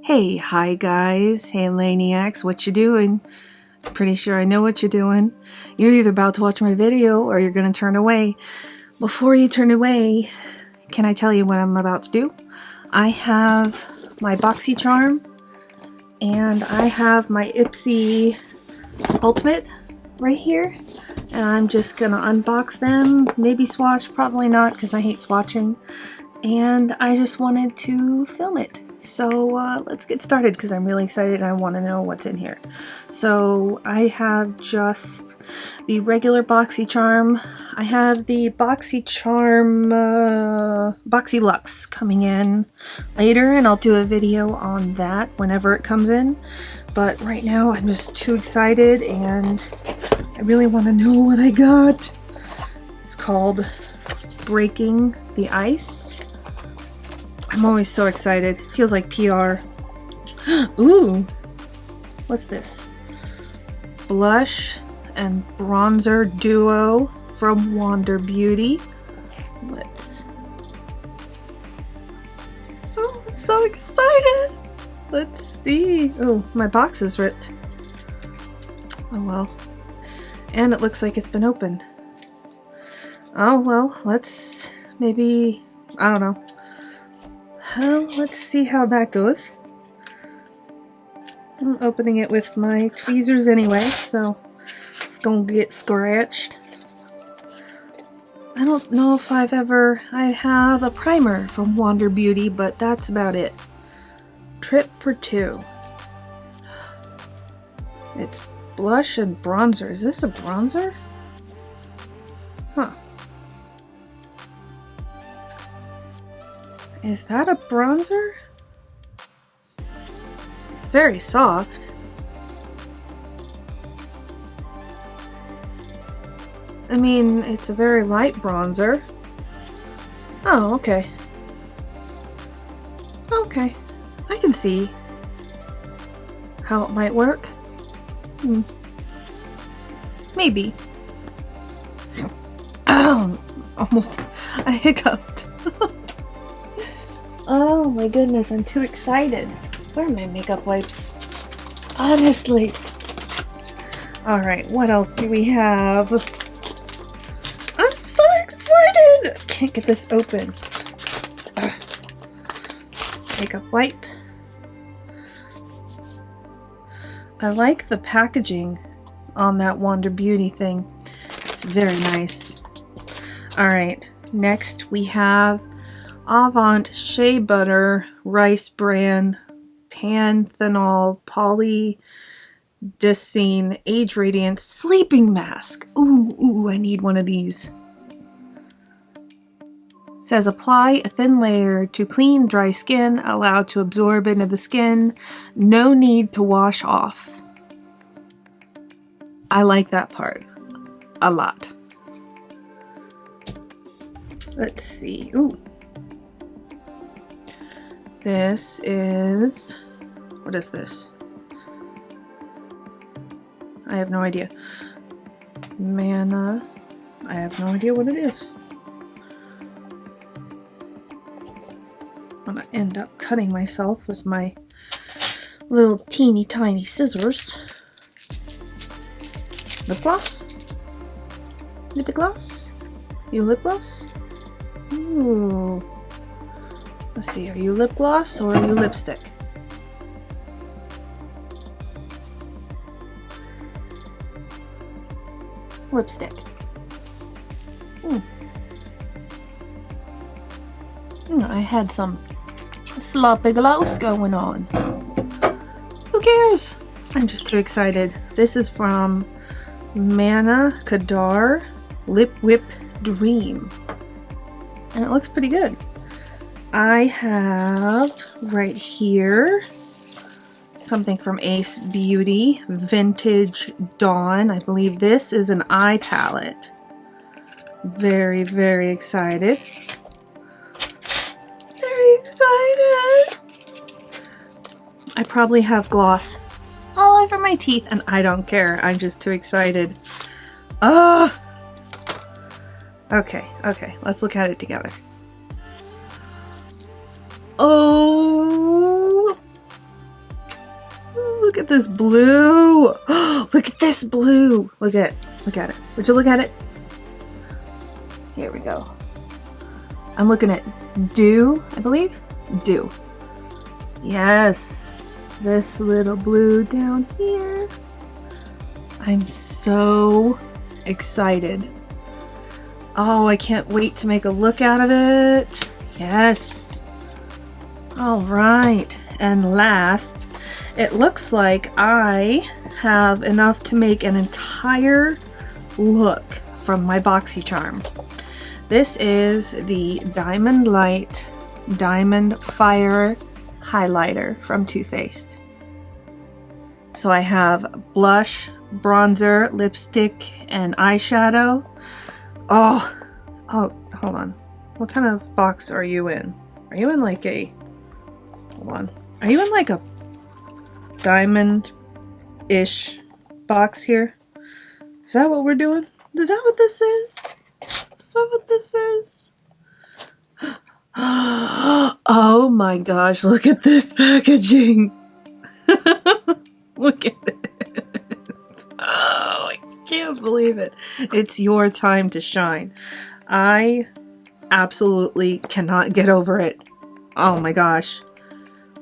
Hey, hi guys. Hey Laniacs, what you doing? Pretty sure I know what you're doing. You're either about to watch my video or you're gonna turn away. Before you turn away, can I tell you what I'm about to do? I have my Boxycharm and I have my IPSY Ultimate right here. And I'm just gonna unbox them, maybe swatch, probably not because I hate swatching. And I just wanted to film it. So let's get started because I'm really excited and I want to know what's in here. So I have just the regular Boxycharm. I have the Boxycharm Boxy Luxe coming in later, and I'll do a video on that whenever it comes in. But right now I'm just too excited and I really want to know what I got. It's called Breaking the Ice. I'm always so excited. It feels like PR. Ooh! What's this? Blush and bronzer duo from Wander Beauty. Oh, I'm so excited! Let's see. Oh, my box is ripped. Oh well. And it looks like it's been opened. Oh well, let's maybe, I don't know. Let's see how that goes. I'm opening it with my tweezers anyway, so it's gonna get scratched. I don't know if I have a primer from Wander Beauty, but that's about it. Trip for two. It's blush and bronzer. Is this a bronzer? Huh. Is that a bronzer? It's very soft. I mean, it's a very light bronzer. Oh, okay. Okay. I can see how it might work. Maybe. Oh, almost I hiccuped. Oh my goodness, I'm too excited. Where are my makeup wipes? Honestly. Alright, what else do we have? I'm so excited! I can't get this open. Makeup wipe. I like the packaging on that Wander Beauty thing. It's very nice. Alright, next we have Avant Shea Butter Rice Bran Panthenol Polydicine Age Radiance Sleeping Mask. Ooh, I need one of these. It says apply a thin layer to clean dry skin, allow to absorb into the skin, no need to wash off. I like that part a lot. Let's see. Ooh. This is, what is this? I have no idea. Manna. I have no idea what it is. I'm gonna end up cutting myself with my little teeny tiny scissors. Lip gloss? Lip gloss? You lip gloss? Ooh. Let's see, are you lip gloss or are you lipstick? Lipstick. I had some sloppy gloss going on. Who cares? I'm just too excited. This is from Manna Kadar Lip Whip Dream. And it looks pretty good. I have right here something from Ace Beauty, Vintage Dawn. I believe this is an eye palette. Very, very excited. Very excited. I probably have gloss all over my teeth and I don't care. I'm just too excited. Okay, let's look at it together. Oh at this blue. Look at this blue. Look at it. Look at it. Would you look at it? Here we go. I'm looking at Dew, I believe. Dew. Yes. This little blue down here. I'm so excited. Oh, I can't wait to make a look out of it. Yes. All right. And last, it looks like I have enough to make an entire look from my Boxycharm. This is the Diamond Light Diamond Fire highlighter from Too Faced. So I have blush, bronzer, lipstick, and eyeshadow. Oh, hold on. What kind of box are you in? Are you in like a, hold on. Are you in like a diamond-ish box here? Is that what we're doing? Is that what this is? Is that what this is? Oh my gosh, look at this packaging. Look at it. Oh, I can't believe it. It's your time to shine. I absolutely cannot get over it. Oh my gosh.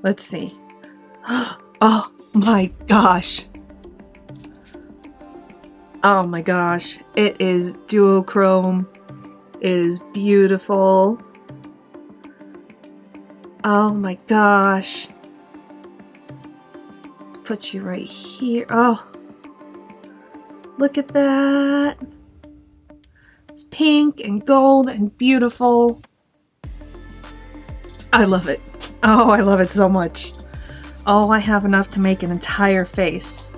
Let's see. Oh my gosh. Oh my gosh. It is duochrome. It is beautiful. Oh my gosh. Let's put you right here. Oh. Look at that. It's pink and gold and beautiful. I love it. Oh, I love it so much. Oh, I have enough to make an entire face.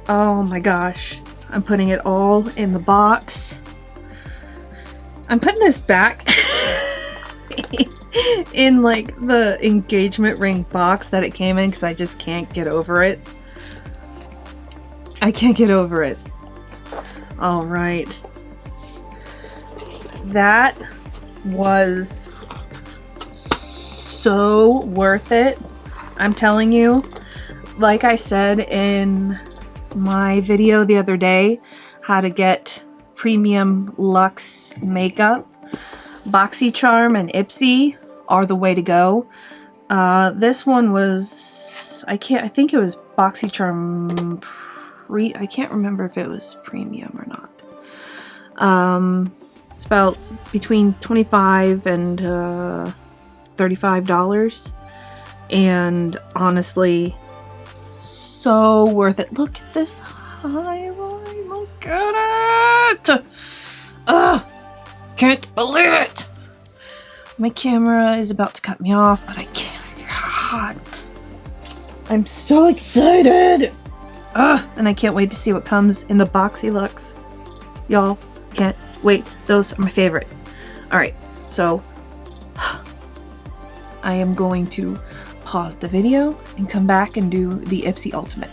Oh my gosh. I'm putting it all in the box. I'm putting this back in like the engagement ring box that it came in because I just can't get over it. I can't get over it. All right. That was so worth it. I'm telling you, like I said in my video the other day, how to get premium luxe makeup, Boxycharm and IPSY are the way to go. This one was, I think it was Boxycharm I can't remember if it was premium or not. It's about between $25 and $35. And honestly, so worth it. Look at this highlight. Look at it. Ugh, can't believe it. My camera is about to cut me off, but I can't. God, I'm so excited. Ugh, and I can't wait to see what comes in the Boxy Luxe. Y'all can't wait. Those are my favorite. All right, so I am going to pause the video and come back and do the IPSY Ultimate.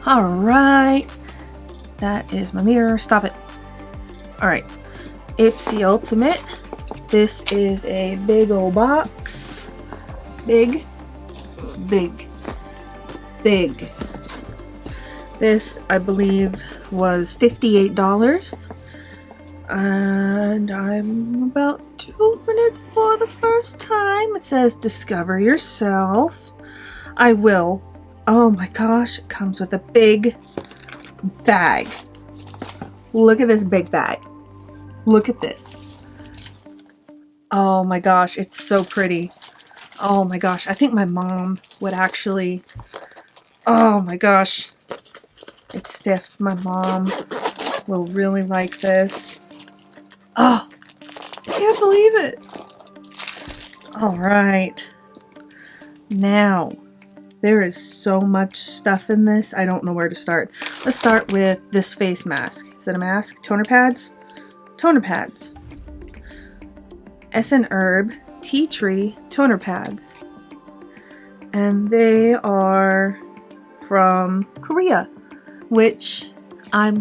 All right, that is my mirror. Stop it. All right, IPSY Ultimate. This is a big old box. Big. This, I believe, was $58. And I'm about to open it for the first time. It says, discover yourself. I will. Oh my gosh, it comes with a big bag. Look at this big bag. Look at this. Oh my gosh, it's so pretty. Oh my gosh, I think my mom would actually, oh my gosh, it's stiff. My mom will really like this. Oh, I can't believe it. All right. Now, there is so much stuff in this. I don't know where to start. Let's start with this face mask. Is it a mask? Toner pads? Toner pads. SN Herb Tea Tree toner pads. And they are from Korea, which I'm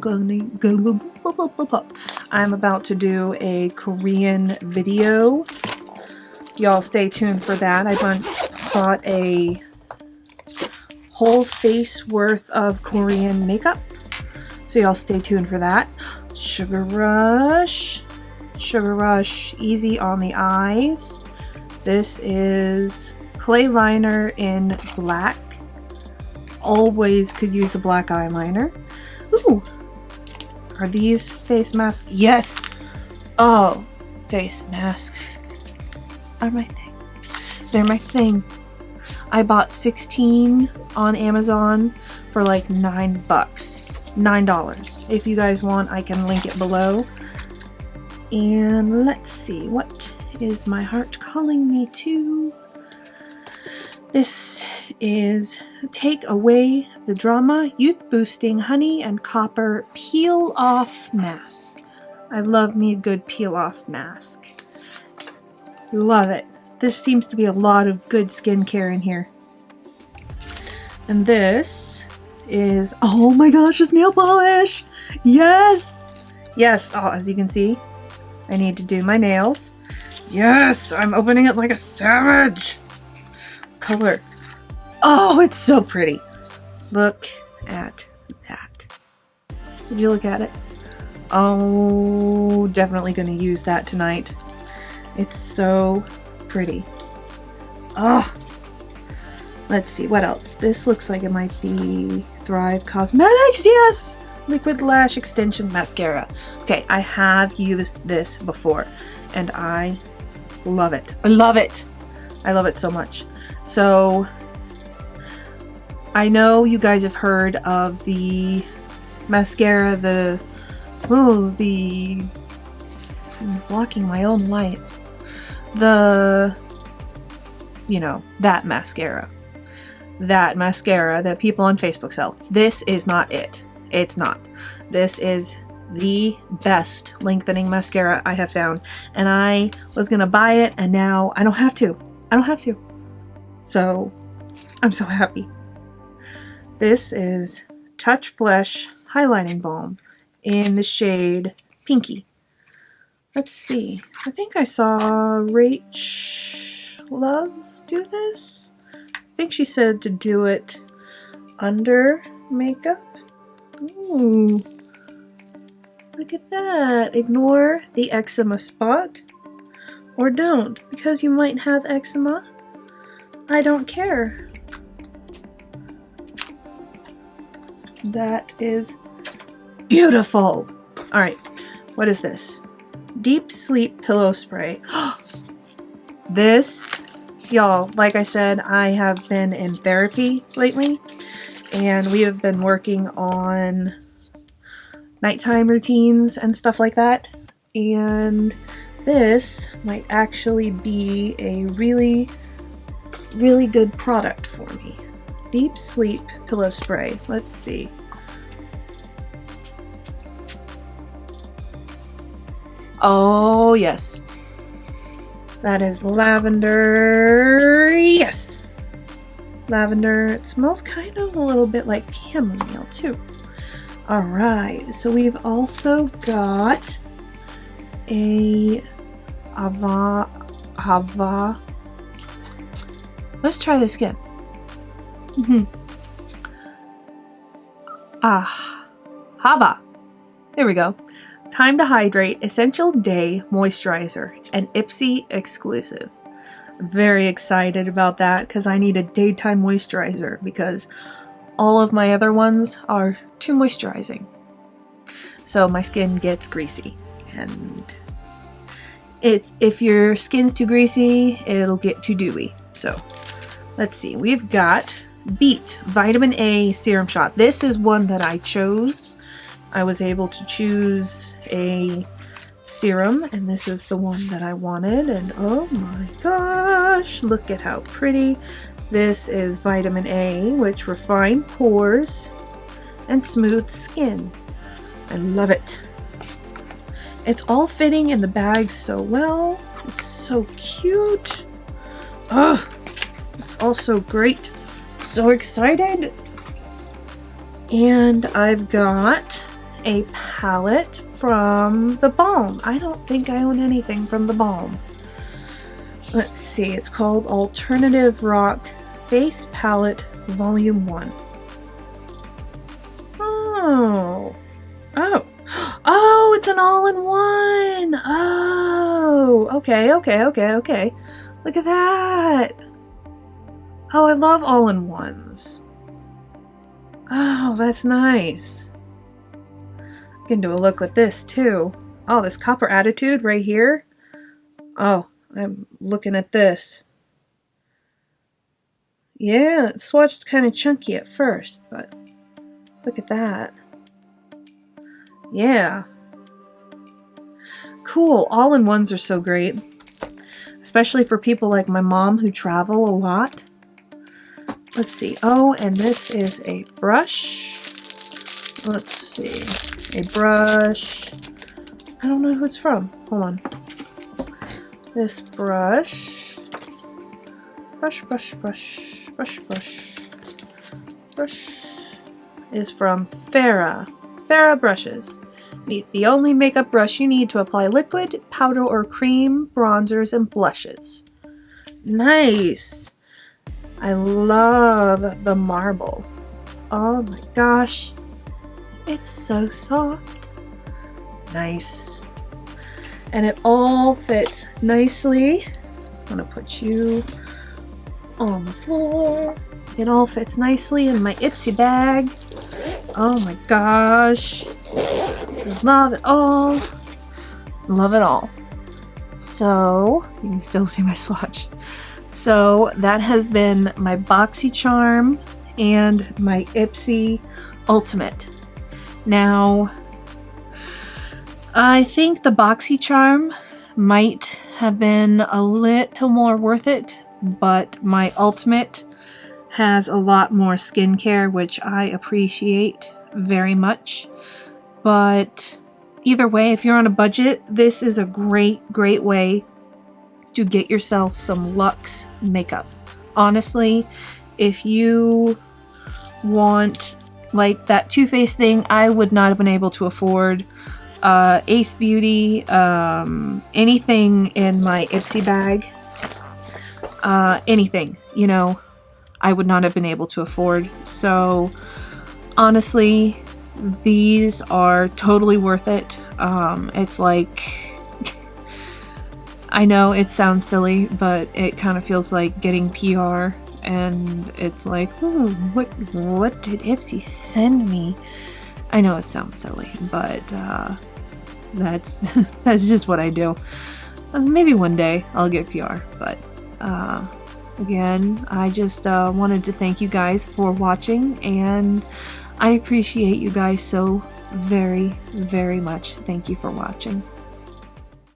about to do a Korean video. Y'all stay tuned for that. I bought a whole face worth of Korean makeup. So y'all stay tuned for that. Sugar Rush. Sugar Rush, easy on the eyes. This is clay liner in black. Always could use a black eyeliner. Ooh, are these face masks? Yes. Oh, face masks are my thing. They're my thing. I bought 16 on Amazon for like $9. $9. If you guys want, I can link it below. And let's see, what is my heart calling me to? This is Take Away the Drama Youth Boosting Honey and Copper Peel Off Mask. I love me a good peel off mask. Love it. This seems to be a lot of good skincare in here. And this is, oh my gosh, it's nail polish! Yes! Yes, oh, as you can see, I need to do my nails. Yes! I'm opening it like a savage! Color. Oh, it's so pretty. Look at that. Did you look at it? Oh, definitely going to use that tonight. It's so pretty. Oh, let's see, what else? This looks like it might be Thrive Cosmetics. Yes! Liquid Lash Extension Mascara. Okay, I have used this before, and I love it. I love it. I love it so much. So, I know you guys have heard of the mascara, I'm blocking my own light. You know, that mascara. That mascara that people on Facebook sell. This is not it. It's not. This is the best lengthening mascara I have found. And I was gonna buy it, and now I don't have to. I don't have to. So, I'm so happy. This is Touch Flesh Highlighting Balm in the shade Pinky. Let's see. I think I saw Rach Loves do this. I think she said to do it under makeup. Ooh. Look at that. Ignore the eczema spot. Or don't, because you might have eczema. I don't care. That is beautiful. Alright, what is this? Deep Sleep Pillow Spray. This, y'all, like I said, I have been in therapy lately, and we have been working on nighttime routines and stuff like that, and this might actually be a really, really good product for me. Deep Sleep Pillow Spray. Let's see. Oh, yes. That is lavender. Yes. Lavender. It smells kind of a little bit like chamomile, too. Alright, so we've also got a Hava. Let's try this again. Hava. There we go. Time to Hydrate Essential Day Moisturizer, an IPSY exclusive. Very excited about that because I need a daytime moisturizer because all of my other ones are too moisturizing. So my skin gets greasy, and if your skin's too greasy, it'll get too dewy. So let's see. We've got Beet Vitamin A Serum Shot. This is one that I chose. I was able to choose a serum, and this is the one that I wanted, and oh my gosh, look at how pretty. This is vitamin A, which refine pores and smooth skin. I love it. It's all fitting in the bag so well. It's so cute. Oh, it's all so great. So excited. And I've got a palette from the Balm. I don't think I own anything from the Balm. Let's see, it's called Alternative Rock Face Palette Volume 1. Oh. Oh. Oh, it's an all-in-one. Oh. Okay. Look at that. Oh, I love all-in-ones. Oh, that's nice. I can do a look with this too. Oh, this copper attitude right here. Oh, I'm looking at this. Yeah, the swatch's kind of chunky at first, but look at that. Yeah. Cool. All-in-ones are so great. Especially for people like my mom who travel a lot. Let's see. Oh, and this is a brush. Let's see. A brush. I don't know who it's from. Hold on. This brush. Brush is from Farrah brushes. The only makeup brush you need to apply liquid, powder, or cream, bronzers, and blushes. Nice. I love the marble. Oh my gosh. It's so soft. Nice. And it all fits nicely. I'm going to put you on the floor. It all fits nicely in my IPSY bag. Oh my gosh. Love it all. Love it all. So, you can still see my swatch. So, that has been my Boxycharm and my IPSY Ultimate. Now, I think the Boxycharm might have been a little more worth it, but my Ultimate has a lot more skincare, which I appreciate very much. But either way, if you're on a budget, this is a great way to get yourself some luxe makeup. Honestly, if you want like that Too Faced thing, I would not have been able to afford Ace Beauty, anything in my IPSY bag, anything, you know, I would not have been able to afford. So honestly, these are totally worth it. It's like, I know it sounds silly, but it kind of feels like getting PR, and it's like, ooh, what did IPSY send me? I know it sounds silly, but that's just what I do. Maybe one day I'll get PR, but again, I just wanted to thank you guys for watching, and I appreciate you guys so very much. Thank you for watching.